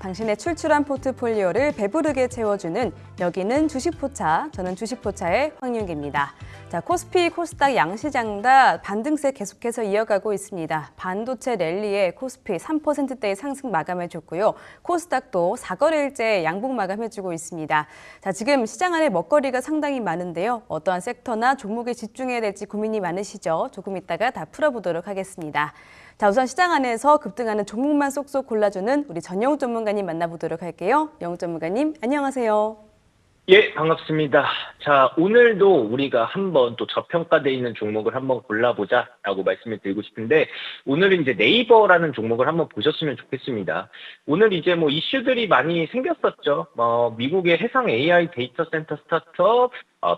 당신의 출출한 포트폴리오를 배부르게 채워주는 여기는 주식포차, 저는 주식포차의 황윤기입니다. 자, 코스피, 코스닥 양시장 다 반등세 계속해서 이어가고 있습니다. 반도체 랠리에 코스피 3%대의 상승 마감해줬고요. 코스닥도 4거래일째 양봉 마감해주고 있습니다. 자, 지금 시장 안에 먹거리가 상당히 많은데요. 어떠한 섹터나 종목에 집중해야 될지 고민이 많으시죠? 조금 이따가 다 풀어보도록 하겠습니다. 자, 우선 시장 안에서 급등하는 종목만 쏙쏙 골라주는 우리 전영욱 전문가님 만나보도록 할게요. 영욱 전문가님, 안녕하세요. 예, 반갑습니다. 자, 오늘도 우리가 한번 또 저평가되어 있는 종목을 한번 골라보자라고 말씀을 드리고 싶은데, 오늘은 이제 네이버라는 종목을 한번 보셨으면 좋겠습니다. 오늘 이제 뭐 이슈들이 많이 생겼었죠. 미국의 해상 AI 데이터 센터 스타트업,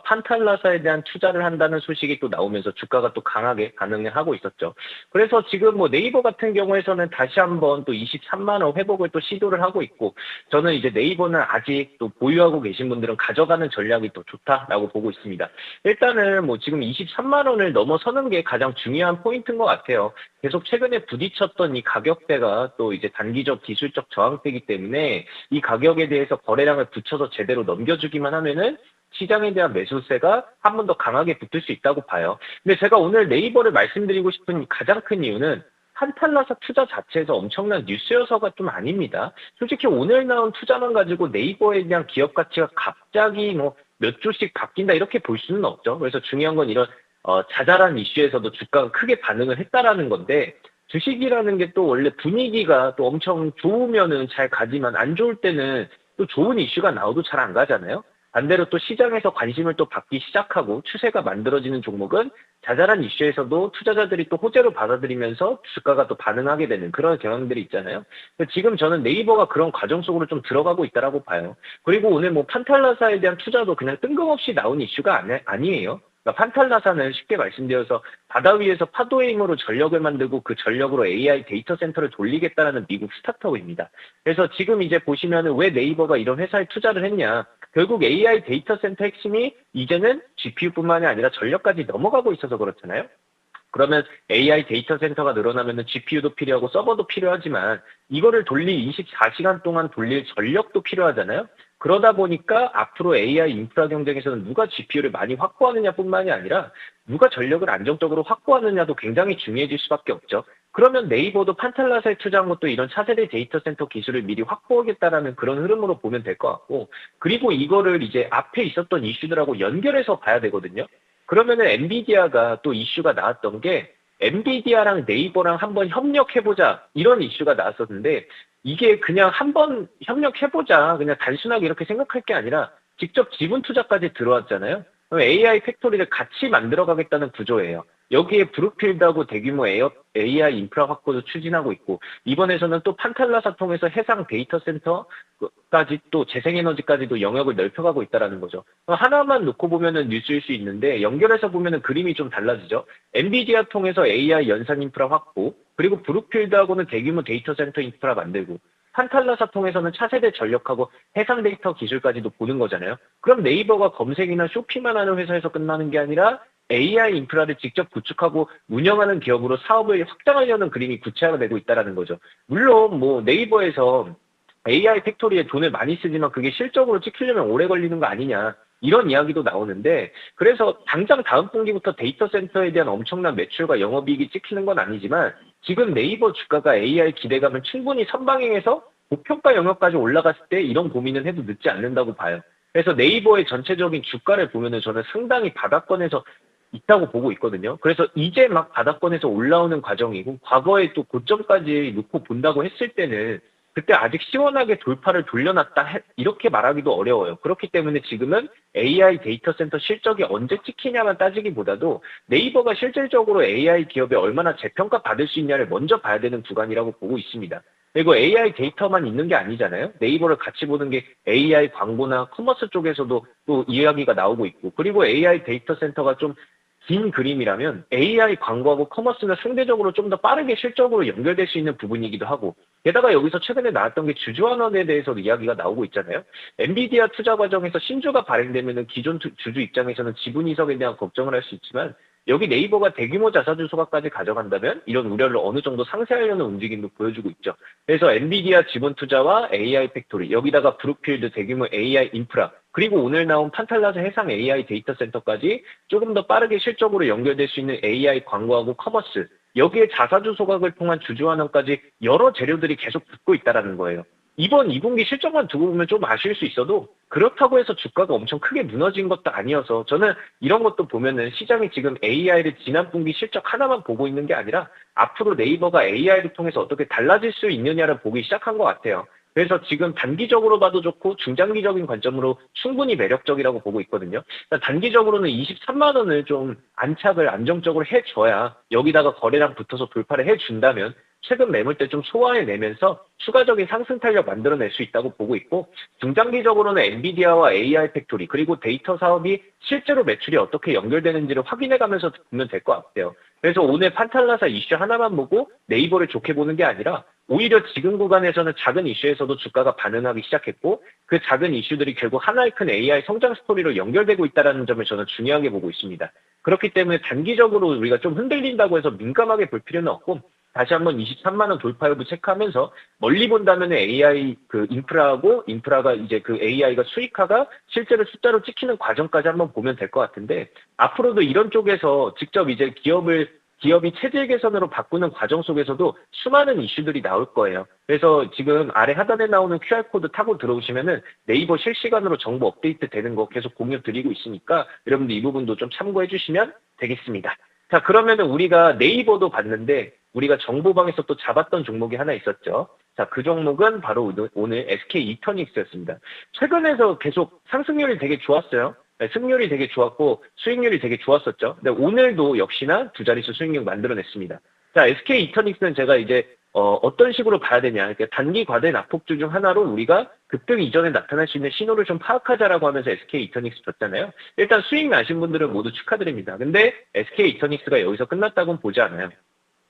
판탈라사에 대한 투자를 한다는 소식이 또 나오면서 주가가 또 강하게 반응을 하고 있었죠. 그래서 지금 뭐 네이버 같은 경우에서는 다시 한번 또 23만 원 회복을 또 시도를 하고 있고, 저는 이제 네이버는 아직 또 보유하고 계신 분들은 가져가는 전략이 또 좋다라고 보고 있습니다. 일단은 뭐 지금 23만 원을 넘어서는 게 가장 중요한 포인트인 것 같아요. 계속 최근에 부딪혔던 이 가격대가 또 이제 단기적 기술적 저항대이기 때문에 이 가격에 대해서 거래량을 붙여서 제대로 넘겨주기만 하면은 시장에 대한 매수세가 한 번 더 강하게 붙을 수 있다고 봐요. 근데 제가 오늘 네이버를 말씀드리고 싶은 가장 큰 이유는 판탈라사 투자 자체에서 엄청난 뉴스여서가 좀 아닙니다. 솔직히 오늘 나온 투자만 가지고 네이버에 대한 기업 가치가 갑자기 뭐 몇 조씩 바뀐다 이렇게 볼 수는 없죠. 그래서 중요한 건 이런 자잘한 이슈에서도 주가가 크게 반응을 했다라는 건데, 주식이라는 게 또 원래 분위기가 또 엄청 좋으면은 잘 가지만 안 좋을 때는 또 좋은 이슈가 나와도 잘 안 가잖아요. 반대로 또 시장에서 관심을 또 받기 시작하고 추세가 만들어지는 종목은 자잘한 이슈에서도 투자자들이 또 호재로 받아들이면서 주가가 또 반응하게 되는 그런 경향들이 있잖아요. 지금 저는 네이버가 그런 과정 속으로 좀 들어가고 있다라고 봐요. 그리고 오늘 뭐 판탈라사에 대한 투자도 그냥 뜬금없이 나온 이슈가 아니에요. 그러니까 판탈라사는 쉽게 말씀드려서 바다 위에서 파도의 힘으로 전력을 만들고 그 전력으로 AI 데이터 센터를 돌리겠다라는 미국 스타트업입니다. 그래서 지금 이제 보시면은 왜 네이버가 이런 회사에 투자를 했냐. 결국 AI 데이터 센터 핵심이 이제는 GPU뿐만이 아니라 전력까지 넘어가고 있어서 그렇잖아요. 그러면 AI 데이터 센터가 늘어나면은 GPU도 필요하고 서버도 필요하지만 이거를 24시간 동안 돌릴 전력도 필요하잖아요. 그러다 보니까 앞으로 AI 인프라 경쟁에서는 누가 GPU를 많이 확보하느냐뿐만이 아니라 누가 전력을 안정적으로 확보하느냐도 굉장히 중요해질 수밖에 없죠. 그러면 네이버도 판탈라사에 투자한 것도 이런 차세대 데이터 센터 기술을 미리 확보하겠다라는 그런 흐름으로 보면 될 것 같고, 그리고 이거를 이제 앞에 있었던 이슈들하고 연결해서 봐야 되거든요. 그러면은 엔비디아가 또 이슈가 나왔던 게 엔비디아랑 네이버랑 한번 협력해보자 이런 이슈가 나왔었는데, 이게 그냥 한번 협력해보자 그냥 단순하게 이렇게 생각할 게 아니라 직접 지분 투자까지 들어왔잖아요. 그럼 AI 팩토리를 같이 만들어가겠다는 구조예요. 여기에 브룩필드하고 대규모 AI 인프라 확보도 추진하고 있고, 이번에서는 또 판탈라사 통해서 해상 데이터 센터까지 또 재생에너지까지도 영역을 넓혀가고 있다는 거죠. 하나만 놓고 보면은 뉴스일 수 있는데 연결해서 보면은 그림이 좀 달라지죠. 엔비디아 통해서 AI 연산 인프라 확보, 그리고 브룩필드하고는 대규모 데이터 센터 인프라 만들고, 판탈라사 통해서는 차세대 전력하고 해상 데이터 기술까지도 보는 거잖아요. 그럼 네이버가 검색이나 쇼핑만 하는 회사에서 끝나는 게 아니라 AI 인프라를 직접 구축하고 운영하는 기업으로 사업을 확장하려는 그림이 구체화되고 있다는 거죠. 물론 뭐 네이버에서 AI 팩토리에 돈을 많이 쓰지만 그게 실적으로 찍히려면 오래 걸리는 거 아니냐, 이런 이야기도 나오는데, 그래서 당장 다음 분기부터 데이터 센터에 대한 엄청난 매출과 영업이익이 찍히는 건 아니지만 지금 네이버 주가가 AI 기대감을 충분히 선방행해서 고평가 영역까지 올라갔을 때 이런 고민은 해도 늦지 않는다고 봐요. 그래서 네이버의 전체적인 주가를 보면은 저는 상당히 바닥권에서 있다고 보고 있거든요. 그래서 이제 막 바닥권에서 올라오는 과정이고, 과거에 또 고점까지 놓고 본다고 했을 때는 그때 아직 시원하게 돌파를 돌려놨다 이렇게 말하기도 어려워요. 그렇기 때문에 지금은 AI 데이터 센터 실적이 언제 찍히냐만 따지기보다도 네이버가 실질적으로 AI 기업에 얼마나 재평가 받을 수 있냐를 먼저 봐야 되는 구간이라고 보고 있습니다. 그리고 AI 데이터만 있는 게 아니잖아요. 네이버를 같이 보는 게 AI 광고나 커머스 쪽에서도 또 이야기가 나오고 있고, 그리고 AI 데이터 센터가 좀 긴 그림이라면 AI 광고하고 커머스는 상대적으로 좀 더 빠르게 실적으로 연결될 수 있는 부분이기도 하고, 게다가 여기서 최근에 나왔던 게 주주환원에 대해서도 이야기가 나오고 있잖아요. 엔비디아 투자 과정에서 신주가 발행되면 기존 주주 입장에서는 지분 이석에 대한 걱정을 할 수 있지만 여기 네이버가 대규모 자사주 소각까지 가져간다면 이런 우려를 어느 정도 상쇄하려는 움직임도 보여주고 있죠. 그래서 엔비디아 지분 투자와 AI 팩토리, 여기다가 브룩필드 대규모 AI 인프라, 그리고 오늘 나온 판탈라스 해상 AI 데이터 센터까지 조금 더 빠르게 실적으로 연결될 수 있는 AI 광고하고 커머스, 여기에 자사주 소각을 통한 주주환원까지 여러 재료들이 계속 붙고 있다는 거예요. 이번 2분기 실적만 두고 보면 좀 아실 수 있어도 그렇다고 해서 주가가 엄청 크게 무너진 것도 아니어서 저는 이런 것도 보면은 시장이 지금 AI를 지난 분기 실적 하나만 보고 있는 게 아니라 앞으로 네이버가 AI를 통해서 어떻게 달라질 수 있느냐를 보기 시작한 것 같아요. 그래서 지금 단기적으로 봐도 좋고 중장기적인 관점으로 충분히 매력적이라고 보고 있거든요. 단기적으로는 23만 원을 좀 안착을 안정적으로 해줘야 여기다가 거래량 붙어서 돌파를 해준다면 최근 매물대 좀 소화해내면서 추가적인 상승 탄력 만들어낼 수 있다고 보고 있고, 중장기적으로는 엔비디아와 AI 팩토리 그리고 데이터 사업이 실제로 매출이 어떻게 연결되는지를 확인해가면서 보면 될 것 같아요. 그래서 오늘 판탈라사 이슈 하나만 보고 네이버를 좋게 보는 게 아니라 오히려 지금 구간에서는 작은 이슈에서도 주가가 반응하기 시작했고, 그 작은 이슈들이 결국 하나의 큰 AI 성장 스토리로 연결되고 있다는 점을 저는 중요하게 보고 있습니다. 그렇기 때문에 단기적으로 우리가 좀 흔들린다고 해서 민감하게 볼 필요는 없고, 다시 한번 23만 원 돌파 여부 체크하면서 멀리 본다면 AI 그 인프라가 이제 그 AI가 수익화가 실제로 숫자로 찍히는 과정까지 한번 보면 될 것 같은데, 앞으로도 이런 쪽에서 직접 이제 기업이 체질 개선으로 바꾸는 과정 속에서도 수많은 이슈들이 나올 거예요. 그래서 지금 아래 하단에 나오는 QR코드 타고 들어오시면은 네이버 실시간으로 정보 업데이트 되는 거 계속 공유 드리고 있으니까 여러분들 이 부분도 좀 참고해 주시면 되겠습니다. 자, 그러면은 우리가 네이버도 봤는데 우리가 정보방에서 또 잡았던 종목이 하나 있었죠. 자, 그 종목은 바로 오늘 SK 이터닉스였습니다. 최근에서 계속 상승률이 되게 좋았어요. 네, 승률이 되게 좋았고 수익률이 되게 좋았었죠. 근데 오늘도 역시나 두 자릿수 수익률 만들어냈습니다. 자, SK 이터닉스는 제가 이제 어떤 식으로 봐야 되냐. 그러니까 단기 과대 낙폭주 중 하나로 우리가 급등 이전에 나타날 수 있는 신호를 좀 파악하자라고 하면서 SK 이터닉스 줬잖아요. 일단 수익 나신 분들은 모두 축하드립니다. 근데 SK 이터닉스가 여기서 끝났다고는 보지 않아요.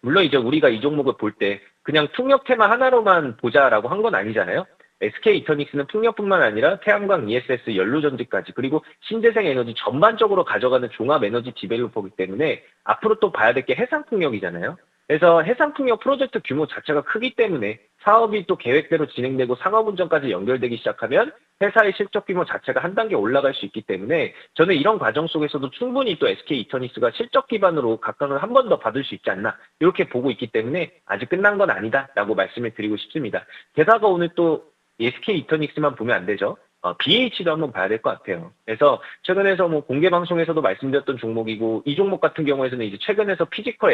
물론 이제 우리가 이 종목을 볼 때 그냥 풍력 테마 하나로만 보자라고 한 건 아니잖아요. SK 이터닉스는 풍력뿐만 아니라 태양광, ESS, 연료전지까지 그리고 신재생 에너지 전반적으로 가져가는 종합 에너지 디벨로퍼이기 때문에 앞으로 또 봐야 될 게 해상풍력이잖아요. 그래서 해상풍력 프로젝트 규모 자체가 크기 때문에 사업이 또 계획대로 진행되고 상업운전까지 연결되기 시작하면 회사의 실적 규모 자체가 한 단계 올라갈 수 있기 때문에 저는 이런 과정 속에서도 충분히 또 SK 이터닉스가 실적 기반으로 각광을 한 번 더 받을 수 있지 않나 이렇게 보고 있기 때문에 아직 끝난 건 아니다라고 말씀을 드리고 싶습니다. 게다가 오늘 또 SK 이터닉스만 보면 안 되죠. BH도 한번 봐야 될 것 같아요. 그래서 최근에서 뭐 공개 방송에서도 말씀드렸던 종목이고 이 종목 같은 경우에는 이제 최근에서 피지컬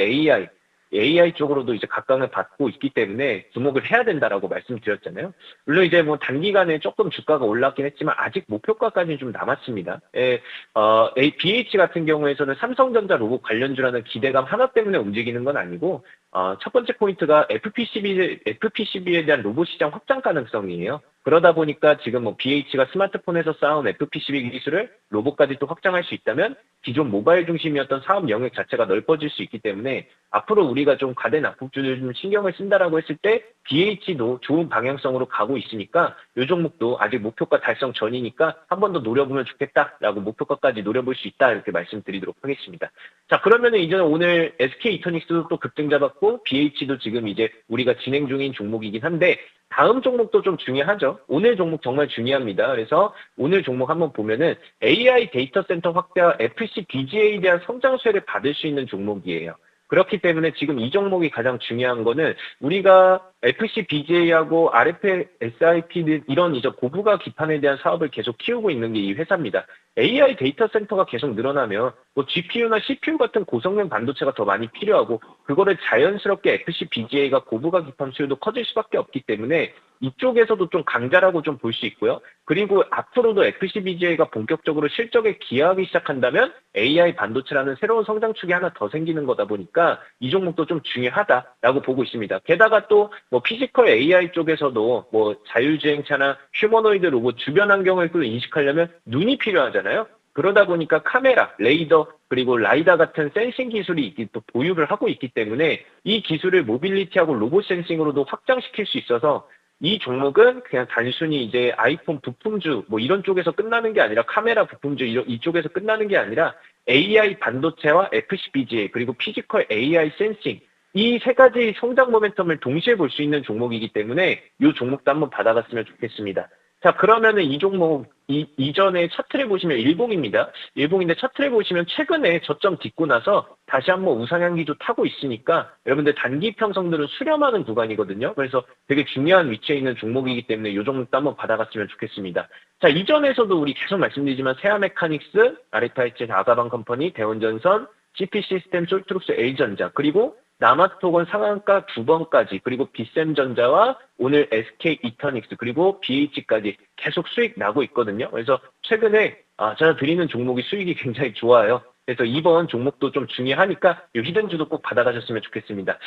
AI 쪽으로도 이제 각광을 받고 있기 때문에 주목을 해야 된다라고 말씀드렸잖아요. 물론 이제 뭐 단기간에 조금 주가가 올랐긴 했지만 아직 목표가까지는 좀 남았습니다. BH 같은 경우에서는 삼성전자 로봇 관련주라는 기대감 하나 때문에 움직이는 건 아니고 첫 번째 포인트가 FPCB에 대한 로봇 시장 확장 가능성이에요. 그러다 보니까 지금 뭐 BH가 스마트폰에서 쌓은 FPCB 기술을 로봇까지 또 확장할 수 있다면 기존 모바일 중심이었던 사업 영역 자체가 넓어질 수 있기 때문에 앞으로 우리가 좀 과대 낙폭주를 좀 신경을 쓴다라고 했을 때 BH도 좋은 방향성으로 가고 있으니까 이 종목도 아직 목표가 달성 전이니까 한 번 더 노려보면 좋겠다라고 목표가까지 노려볼 수 있다 이렇게 말씀드리도록 하겠습니다. 자, 그러면은 이제 오늘 SK 이터닉스도 또 급등 잡았고 BH도 지금 이제 우리가 진행 중인 종목이긴 한데 다음 종목도 좀 중요하죠. 오늘 종목 정말 중요합니다. 그래서 오늘 종목 한번 보면은 AI 데이터 센터 확대와 FC BGA에 대한 성장 수혜를 받을 수 있는 종목이에요. 그렇기 때문에 지금 이 종목이 가장 중요한 거는 우리가 FC BGA하고 RFSIP 이런 이제 고부가 기판에 대한 사업을 계속 키우고 있는 게 이 회사입니다. AI 데이터 센터가 계속 늘어나면 뭐 GPU나 CPU 같은 고성능 반도체가 더 많이 필요하고 그거를 자연스럽게 FC BGA가 고부가 기판 수요도 커질 수밖에 없기 때문에 이쪽에서도 좀 강자라고 좀 볼 수 있고요. 그리고 앞으로도 FC BGA가 본격적으로 실적에 기여하기 시작한다면 AI 반도체라는 새로운 성장축이 하나 더 생기는 거다 보니까 이 종목도 좀 중요하다라고 보고 있습니다. 게다가 또 뭐 피지컬 AI 쪽에서도 뭐 자율주행차나 휴머노이드 로봇 주변 환경을 또 인식하려면 눈이 필요하잖아요. 그러다 보니까 카메라, 레이더, 그리고 라이다 같은 센싱 기술이 또 보유를 하고 있기 때문에 이 기술을 모빌리티하고 로봇 센싱으로도 확장시킬 수 있어서 이 종목은 그냥 단순히 이제 아이폰 부품주 뭐 이런 쪽에서 끝나는 게 아니라 카메라 부품주 이쪽에서 끝나는 게 아니라 AI 반도체와 FCBGA 그리고 피지컬 AI 센싱 이 세 가지 성장 모멘텀을 동시에 볼 수 있는 종목이기 때문에 이 종목도 한번 받아갔으면 좋겠습니다. 자, 그러면은 이 종목 이전에 차트를 보시면 일봉입니다. 일봉인데 차트를 보시면 최근에 저점 딛고 나서 다시 한번 우상향기도 타고 있으니까 여러분들 단기 평성들은 수렴하는 구간이거든요. 그래서 되게 중요한 위치에 있는 종목이기 때문에 이 종목도 한번 받아갔으면 좋겠습니다. 자, 이전에서도 우리 계속 말씀드리지만 세아메카닉스, 아리타이츠 아가방 컴퍼니, 대원전선, CP 시스템, 솔트룩스, A전자 그리고 남아토건 상한가 2번까지 그리고 비셈전자와 오늘 SK 이터닉스 그리고 BH까지 계속 수익 나고 있거든요. 그래서 최근에 제가 드리는 종목이 수익이 굉장히 좋아요. 그래서 이번 종목도 좀 중요하니까 이 히든주도 꼭 받아가셨으면 좋겠습니다.